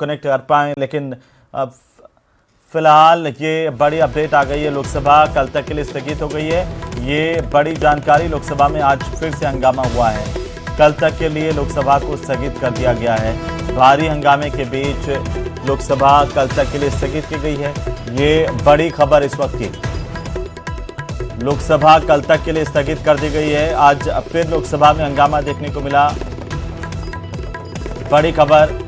Connect कर पाए, लेकिन अब फिलहाल ये बड़ी अपडेट आ गई है। लोकसभा कल तक के लिए स्थगित हो गई है। ये बड़ी जानकारी, लोकसभा में आज फिर से हंगामा हुआ है। कल तक के लिए लोकसभा को स्थगित कर दिया गया है। भारी हंगामे के बीच लोकसभा कल तक के लिए स्थगित की गई है। ये बड़ी खबर इस वक्त की। लोकसभा कल तक के लिए स्थगित कर दी गई है। आज फिर लोकसभा में हंगामा देखने को मिला। बड़ी खबर,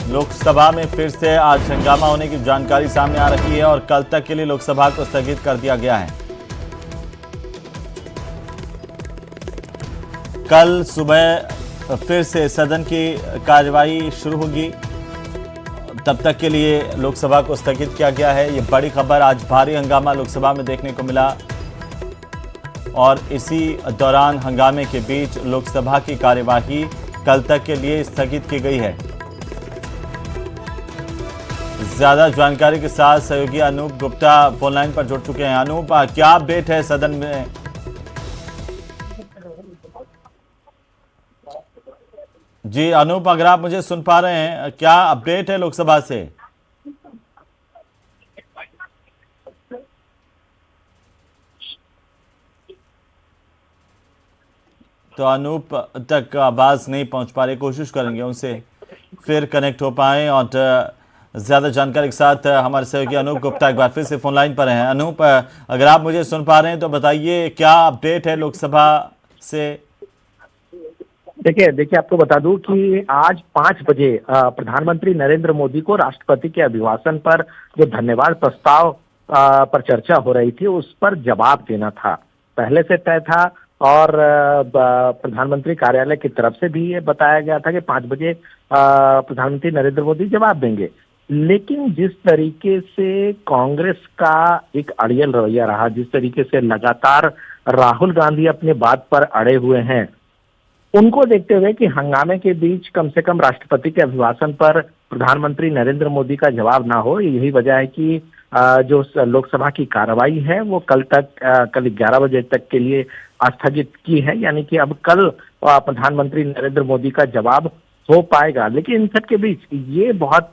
लोकसभा में फिर से आज हंगामा होने की जानकारी सामने आ रही है और कल तक के लिए लोकसभा को स्थगित कर दिया गया है। कल सुबह फिर से सदन की कार्यवाही शुरू होगी, तब तक के लिए लोकसभा को स्थगित किया गया है। ये बड़ी खबर, आज भारी हंगामा लोकसभा में देखने को मिला और इसी दौरान हंगामे के बीच लोकसभा की कार्यवाही कल तक के लिए स्थगित की गई है। ज्यादा जानकारी के साथ सहयोगी अनूप गुप्ता फोनलाइन पर जुड़ चुके हैं। अनूप, क्या अपडेट है सदन में? जी अनूप, अगर आप मुझे सुन पा रहे हैं, क्या अपडेट है लोकसभा से? तो अनूप तक आवाज नहीं पहुंच पा रही, कोशिश करेंगे उनसे फिर कनेक्ट हो पाए। और ज्यादा जानकारी के साथ हमारे सहयोगी अनूप गुप्ता एक बार फिर से फोन लाइन पर हैं। अनूप, अगर आप मुझे सुन पा रहे हैं तो बताइए, क्या अपडेट है लोकसभा से? देखिए आपको बता दूं कि आज 5 बजे प्रधानमंत्री नरेंद्र मोदी को राष्ट्रपति के अभिभाषण पर जो धन्यवाद प्रस्ताव पर चर्चा हो रही थी, उस पर जवाब देना था, पहले से तय था। और प्रधानमंत्री कार्यालय की तरफ से भी ये बताया गया था कि 5 बजे प्रधानमंत्री नरेंद्र मोदी जवाब देंगे। लेकिन जिस तरीके से कांग्रेस का एक अड़ियल रवैया रहा, जिस तरीके से लगातार राहुल गांधी अपने बात पर अड़े हुए हैं, उनको देखते हुए कि हंगामे के बीच कम से कम राष्ट्रपति के अभिभाषण पर प्रधानमंत्री नरेंद्र मोदी का जवाब ना हो, यही वजह है कि जो लोकसभा की कार्रवाई है वो कल 11 बजे तक के लिए स्थगित की है। यानी कि अब कल प्रधानमंत्री नरेंद्र मोदी का जवाब हो पाएगा। लेकिन इन सब के बीच ये बहुत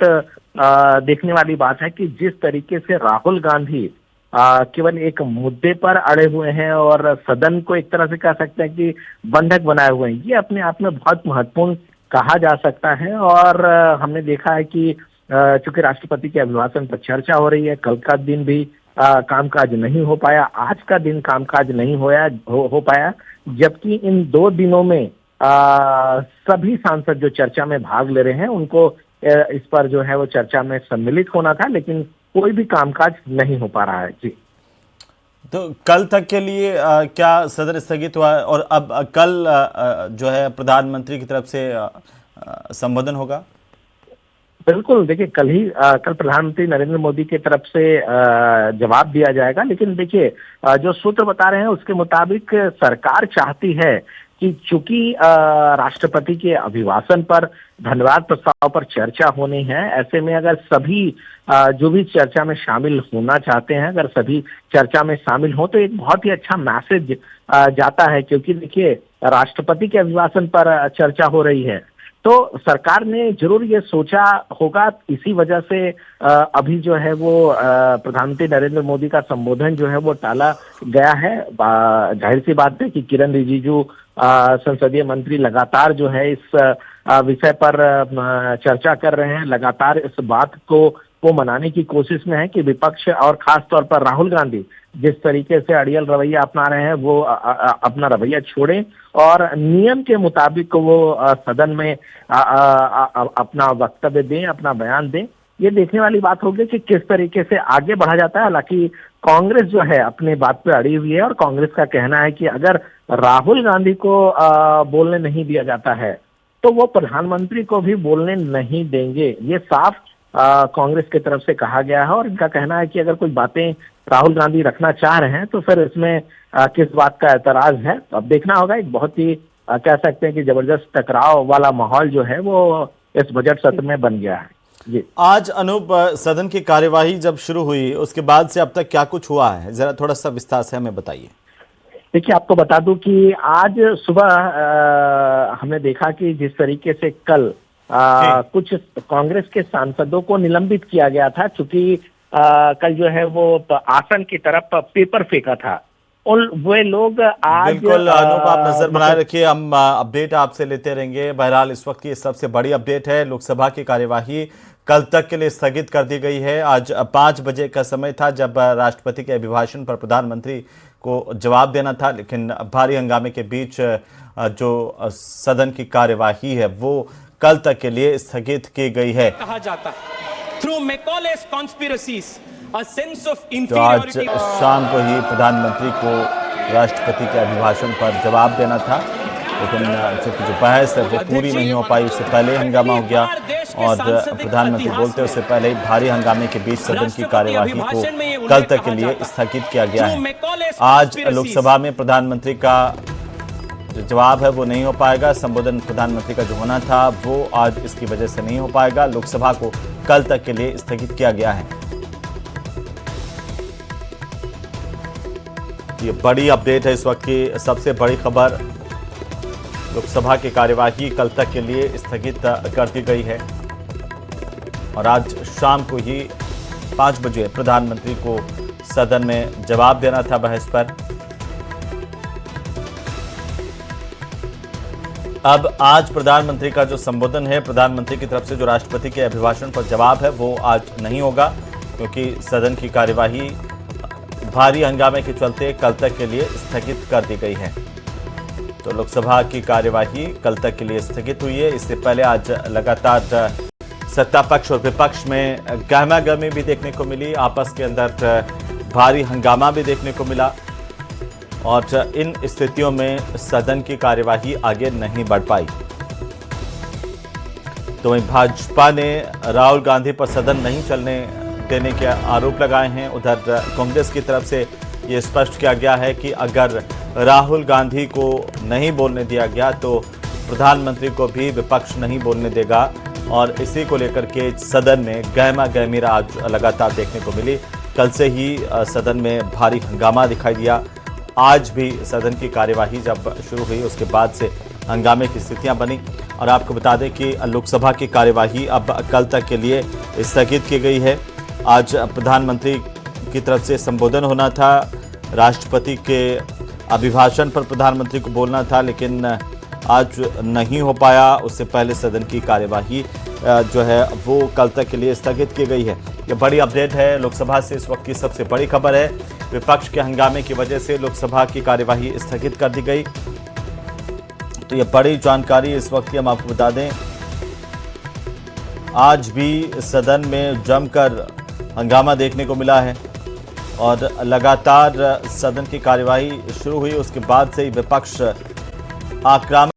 देखने वाली बात है कि जिस तरीके से राहुल गांधी केवल एक मुद्दे पर अड़े हुए हैं और सदन को एक तरह से कह सकते हैं कि बंधक बनाए हुए हैं, ये अपने आप में बहुत महत्वपूर्ण कहा जा सकता है। और हमने देखा है कि चूंकि राष्ट्रपति के अभिभाषण पर चर्चा हो रही है, कल का दिन भी कामकाज नहीं हो पाया, आज का दिन कामकाज नहीं हो पाया, जबकि इन 2 दिनों में सभी सांसद जो चर्चा में भाग ले रहे हैं उनको इस पर जो है वो चर्चा में सम्मिलित होना था, लेकिन कोई भी कामकाज नहीं हो पा रहा है। जी, तो कल तक के लिए क्या सदन स्थगित हुआ है और अब कल जो है प्रधानमंत्री की तरफ से संबोधन होगा? बिल्कुल। देखिए कल प्रधानमंत्री नरेंद्र मोदी की तरफ से जवाब दिया जाएगा। लेकिन देखिए जो सूत्र बता रहे हैं उसके मुताबिक सरकार चाहती है कि चूंकि राष्ट्रपति के अभिभाषण पर धन्यवाद प्रस्ताव पर चर्चा होनी है, ऐसे में अगर सभी जो भी चर्चा में शामिल होना चाहते हैं, अगर सभी चर्चा में शामिल हो तो एक बहुत ही अच्छा मैसेज जाता है। क्योंकि देखिए राष्ट्रपति के अभिभाषण पर चर्चा हो रही है, तो सरकार ने जरूर ये सोचा होगा, इसी वजह से अभी जो है वो प्रधानमंत्री नरेंद्र मोदी का संबोधन जो है वो टाला गया है। जाहिर सी बात है कि किरण रिजिजू संसदीय मंत्री लगातार जो है इस विषय पर चर्चा कर रहे हैं, लगातार इस बात को मनाने की कोशिश में है कि विपक्ष और खास तौर पर राहुल गांधी जिस तरीके से अड़ियल रवैया अपना रहे हैं वो अपना रवैया छोड़ें और नियम के मुताबिक वो सदन में अपना वक्तव्य दें, अपना बयान दें। ये देखने वाली बात होगी कि किस तरीके से आगे बढ़ा जाता है। हालांकि कांग्रेस जो है अपने बात पे अड़ी हुई है और कांग्रेस का कहना है कि अगर राहुल गांधी को बोलने नहीं दिया जाता है तो वो प्रधानमंत्री को भी बोलने नहीं देंगे। ये साफ कांग्रेस की तरफ से कहा गया है और इनका कहना है कि अगर कोई बातें राहुल गांधी रखना चाह रहे हैं तो फिर इसमें किस बात का एतराज है। तो अब देखना होगा। एक बहुत ही कह सकते हैं कि जबरदस्त टकराव वाला माहौल जो है वो इस बजट सत्र में बन गया है। जी, आज अनूप, सदन की कार्यवाही जब शुरू हुई उसके बाद से अब तक क्या कुछ हुआ है, जरा थोड़ा सा विस्तार से हमें बताइए। देखिए, आपको बता दूं कि आज सुबह हमने देखा कि जिस तरीके से कल जी। कुछ कांग्रेस के सांसदों को निलंबित किया गया था, चूंकि कल जो है वो आसन की तरफ पेपर फेंका था। उन वे लोग आज बिल्कुल अनूप, आप नजर बनाए मतलब रखिए, हम अपडेट आपसे लेते रहेंगे। बहरहाल इस वक्त की सबसे बड़ी अपडेट है, लोकसभा की कार्यवाही कल तक के लिए स्थगित कर दी गई है। आज 5 बजे का समय था जब राष्ट्रपति के अभिभाषण पर प्रधानमंत्री को जवाब देना था, लेकिन भारी हंगामे के बीच जो सदन की कार्यवाही है वो कल तक के लिए स्थगित की गई है। कहा जाता है through Macaulay's conspiracies a sense of तो आज इंफीरियरिटी। शाम को ही प्रधानमंत्री को राष्ट्रपति के अभिभाषण पर जवाब देना था, लेकिन चूंकि जो बहस है वो पूरी नहीं हो पाई, उससे पहले हंगामा हो गया और प्रधानमंत्री बोलते उससे पहले ही भारी हंगामे के बीच सदन की कार्यवाही को कल तक के लिए स्थगित किया गया है। आज लोकसभा में प्रधानमंत्री का जो जवाब है वो नहीं हो पाएगा। संबोधन प्रधानमंत्री का जो होना था वो आज इसकी वजह से नहीं हो पाएगा। लोकसभा को कल तक के लिए स्थगित किया गया है। ये बड़ी अपडेट है, इस वक्त की सबसे बड़ी खबर। लोकसभा की कार्यवाही कल तक के लिए स्थगित कर दी गई है और आज शाम को ही 5 बजे प्रधानमंत्री को सदन में जवाब देना था बहस पर। अब आज प्रधानमंत्री का जो संबोधन है, प्रधानमंत्री की तरफ से जो राष्ट्रपति के अभिभाषण पर जवाब है वो आज नहीं होगा, क्योंकि सदन की कार्यवाही भारी हंगामे के चलते कल तक के लिए स्थगित कर दी गई है। तो लोकसभा की कार्यवाही कल तक के लिए स्थगित हुई है। इससे पहले आज लगातार सत्ता पक्ष और विपक्ष में गहमागहमी भी देखने को मिली, आपस के अंदर भारी हंगामा भी देखने को मिला और इन स्थितियों में सदन की कार्यवाही आगे नहीं बढ़ पाई। तो वहीं भाजपा ने राहुल गांधी पर सदन नहीं चलने देने के आरोप लगाए हैं। उधर कांग्रेस की तरफ से ये स्पष्ट किया गया है कि अगर राहुल गांधी को नहीं बोलने दिया गया तो प्रधानमंत्री को भी विपक्ष नहीं बोलने देगा और इसी को लेकर के सदन में गहमा-गहमी आज लगातार देखने को मिली। कल से ही सदन में भारी हंगामा दिखाई दिया। आज भी सदन की कार्यवाही जब शुरू हुई उसके बाद से हंगामे की स्थितियां बनी और आपको बता दें कि लोकसभा की कार्यवाही अब कल तक के लिए स्थगित की गई है। आज प्रधानमंत्री की तरफ से संबोधन होना था, राष्ट्रपति के अभिभाषण पर प्रधानमंत्री को बोलना था, लेकिन आज नहीं हो पाया। उससे पहले सदन की कार्यवाही जो है वो कल तक के लिए स्थगित की गई है। ये बड़ी अपडेट है लोकसभा से, इस वक्त की सबसे बड़ी खबर है। विपक्ष के हंगामे की वजह से लोकसभा की कार्यवाही स्थगित कर दी गई। तो ये बड़ी जानकारी इस वक्त की हम आपको बता दें। आज भी सदन में जमकर हंगामा देखने को मिला है और लगातार सदन की कार्यवाही शुरू हुई उसके बाद से ही विपक्ष आक्रामक